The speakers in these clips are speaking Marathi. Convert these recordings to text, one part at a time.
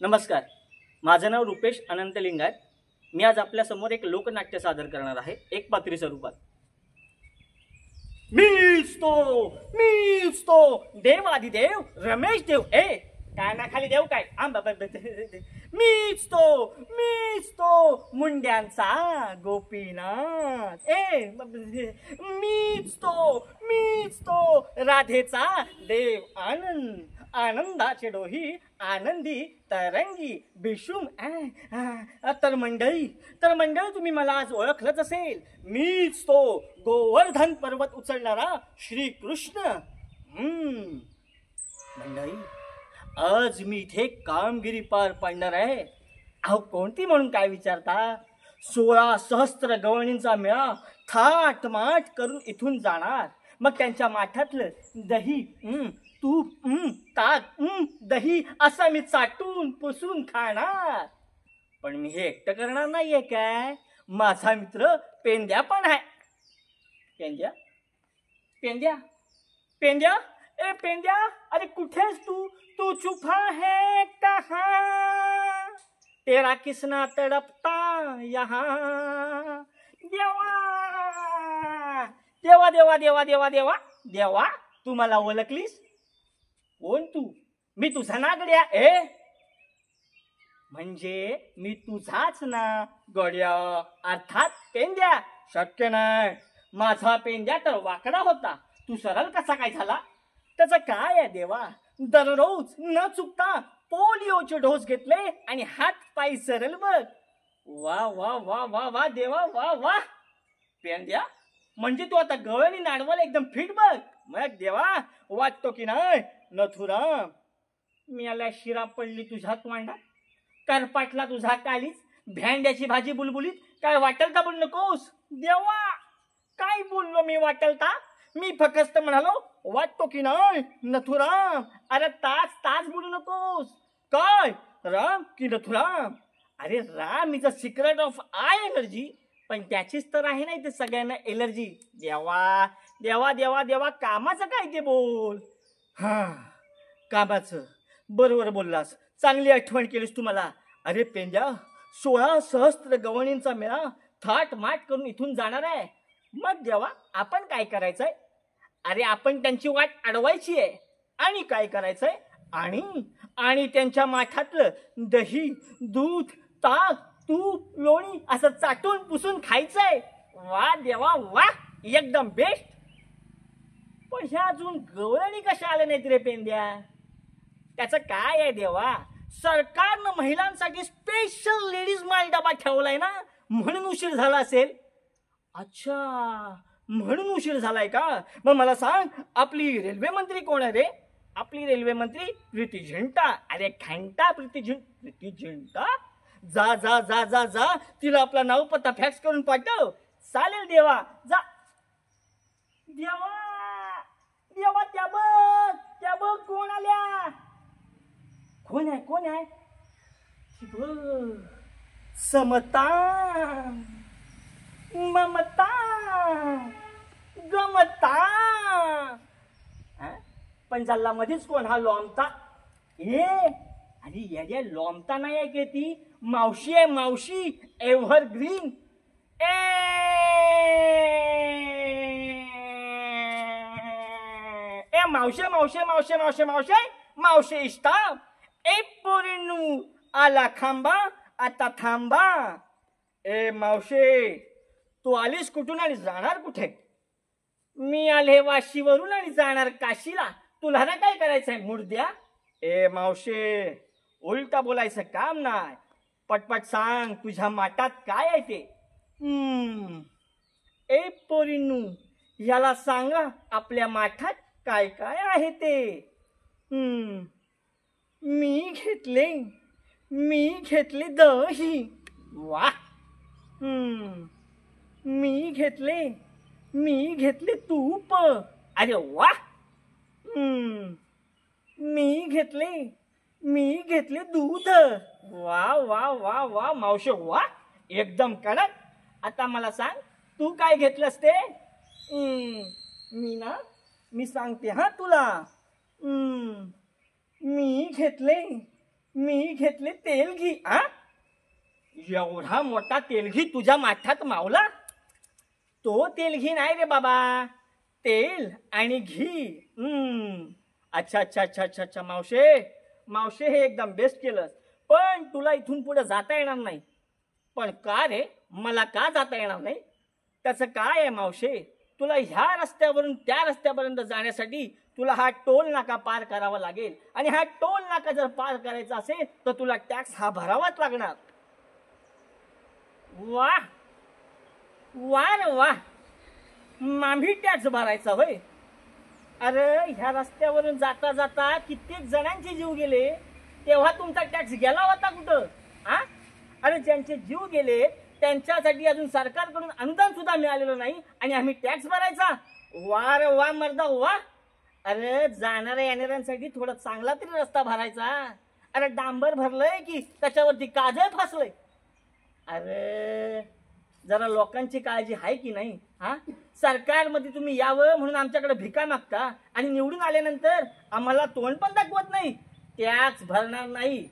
नमस्कार, माझं नाव रुपेश अनंत लिंगायत. मी आज आपल्यासमोर एक लोकनाट्य सादर करणार आहे, एक पात्री स्वरूपात. मीच तो देवादिदेव रमेश देव. कानाखाली देव काय? मीच तो मुंड्यांचा गोपीनाथ. मीच तो राधेचा देव आनंद. आनंदाचे डोही आनंदी तरंगी बिशुम. तर मंडळी तुम्ही मला आज ओळखलंच असेल. मीच तो गोवर्धन पर्वत उचलणारा श्रीकृष्ण. मंडळी, आज मी इथे कामगिरी पार पाडणार आहे. अहो, कोणती म्हणून काय विचारता? 16 सहस्त्र गवळणींचा मेळा थाटमाट करून इथून जाणार. मग त्यांच्या माठातलं दही, तूप, ताक, दही असं मी चाटून पुसून खाणार. पण मी हे एकटं करणार नाहीये काय, माझा मित्र पेंद्या पण आहे. पेंद्या पेंद्या पेंद्या ए पेंद्या, अरे कुठेस तू? तू छुपा है कहाँ? तेरा किसना तड़पता यहाँ. देवा देवा देवा देवा देवा देवा देवा, तू मला ओळखलीस? कोण तू? मी तुझा ना गड्या. म्हणजे मी तुझाच ना गड्या, अर्थात पेंद्या. शक्य नाही, माझा पेंद्या तर वाकडा होता, तू सरळ कसा काय झाला? त्याचं काय आहे देवा? दररोज न चुकता पोलिओचे डोस घेतले आणि हात पाय सरळ बघ. वा वा वा वा वा देवा, वा वा. पेंद्या, म्हणजे तू आता गवळणी नाडवाला एकदम फिट बघ. मग देवा, वाटतो की नाही नथुराम? मी आल्या शिरा पडली तुझ्या तोंडात, करपाटला तुझा कालीच, भेंड्याची भाजी बुलबुलीत. काय वाटेल का बोलू नकोस देवा. काय बोललो मी वाटेलता? मी फक्त म्हणालो वाटतो की नाही नथुराम. अरे तास बोलू नकोस. काय राम की नथुराम? अरे Ram is a secret of I energy, पण त्याचीच तर आहे नाही ते सगळ्यांना एलर्जी. देवा देवा देवा देवा, कामाचं काय ते बोल. कामाचं बरोबर बोललास, चांगली आठवण केलीस तू मला. अरे पेंद्या, 16 सहस्त्र गवळणींचा मेळा थाट माट करून इथून जाणार आहे. मग देवा, आपण काय करायचंय? अरे आपण त्यांची वाट अडवायची आहे. आणि काय करायचंय? आणि त्यांच्या माठातलं दही, दूध, ताक, तूप, लोणी असं चाटून पुसून खायचंय. वा देवा वा, एकदम बेस्ट. पण ह्या अजून गवळणी कशा आल्या नाहीत रे पेंद्या? त्याचं काय आहे देवा? सरकारनं महिलांसाठी स्पेशल लेडीज माल डबा ठेवलाय ना, म्हणून उशीर झाला असेल. अच्छा, म्हणून उशीर झालाय का? मग मला सांग, आपली रेल्वे मंत्री कोण आहे रे? आपली रेल्वे मंत्री प्रीती झिंटा. अरे घंटा प्रीती झिंटा. जा जा जा जा जा, तिला आपला नाव पत्ता फॅक्स करून पाठव. चालेल देवा, जा. देवा देवा, त्या बघ कोण आल्या. कोण आहे? समता, ममता, गमता. पण जल्ला मध्येच कोण? हा लोमता. अरे याच्या लोमता नाही आहे की ती मावशी आहे, मावशी एव्हरग्रीन. मावशे इष्टा. पोरींनू, आला खांबा, आता थांबा. मावशे, तू आलीस कुठून आणि जाणार कुठे? मी आले वाशीवरून आणि जाणार काशीला. तुला ना काय करायचंय मुर्द्या? मावशे, उलटा बोलायचं काम नाही. पटपट सांग, तुझ्या माटात काय आहे ते? पोरींनू, याला सांगा आपल्या माठात काय काय आहे ते. मी घेतले दही. वा. मी घेतले तूप. अरे वा. मी घेतले दूध. वा वा वा वा मावशे, वा, एकदम कडक. आता मला सांग, तू काय घेतलंस ते? मी सांगते हा तुला. मी मी घेतले तेलघी. आ एवढा मोठा तेलघी तुझ्या माठात मावला? तो तेलघी नाही रे बाबा, तेल आणि घी. अच्छा अच्छा अच्छा अच्छा अच्छा. मावशे हे एकदम बेस्ट केलंस. पण तुला इथून पुढे जाता येणार नाही. पण का रे, मला का जाता येणार नाही? त्याचं काय आहे मावशे? तुला ह्या रस्त्यावरून त्या रस्त्यापर्यंत जाण्यासाठी तुला हा टोल नाका पार करावा लागेल. आणि हा टोल नाका जर पार करायचा असेल तर तुला टॅक्स हा भरावाच लागणार. वा वा रे वा, मामी टॅक्स भरायचा होय? अरे ह्या रस्त्यावरून जाता जाता कित्येक जणांचे जीव गेले, तेव्हा तुमचा टॅक्स गेला होता कुठं? हा, अरे ज्यांचे जीव गेले त्यांच्यासाठी अजून सरकारकडून अनुदान सुद्धा मिळालेलं नाही आणि आम्ही टॅक्स भरायचा? वा रे वा मर्दा वा. अरे जाणाऱ्या येणाऱ्यांसाठी थोडा चांगला तरी रस्ता भरायचा. अरे डांबर भरलंय की त्याच्यावरती काजळ फासलंय? अरे जरा लोकांची काळजी आहे की नाही? हा, सरकारमध्ये तुम्ही यावं म्हणून आमच्याकडे भिका मागता आणि निवडून आल्यानंतर आम्हाला तोंड पण दाखवत नाही, टॅक्स भरणार नाही.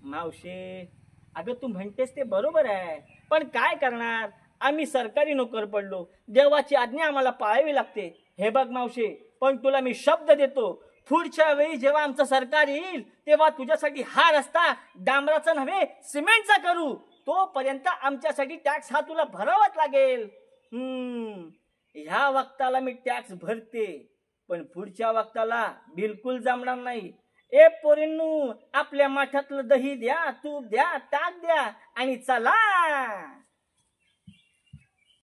मावशे अगं तू म्हणतेस ते बरोबर आहे, पण काय करणार, आम्ही सरकारी नोकर पडलो, देवाची आज्ञा आम्हाला पाळावी लागते. हे बघ मावशे, पण तुला मी शब्द देतो, पुढच्या वेळी जेव्हा आमचं सरकार येईल तेव्हा तुझ्यासाठी हा रस्ता डांबराचा नव्हे सिमेंटचा करू. तोपर्यंत आमच्यासाठी टॅक्स हा तुला भरावाच लागेल. ह्या वक्ताला मी टॅक्स भरते, पण पुढच्या वक्ताला बिलकुल जमणार नाही. ए पोरींनू, आपल्या माठातलं दही द्या, तूप द्या, ताक द्या आणि चला.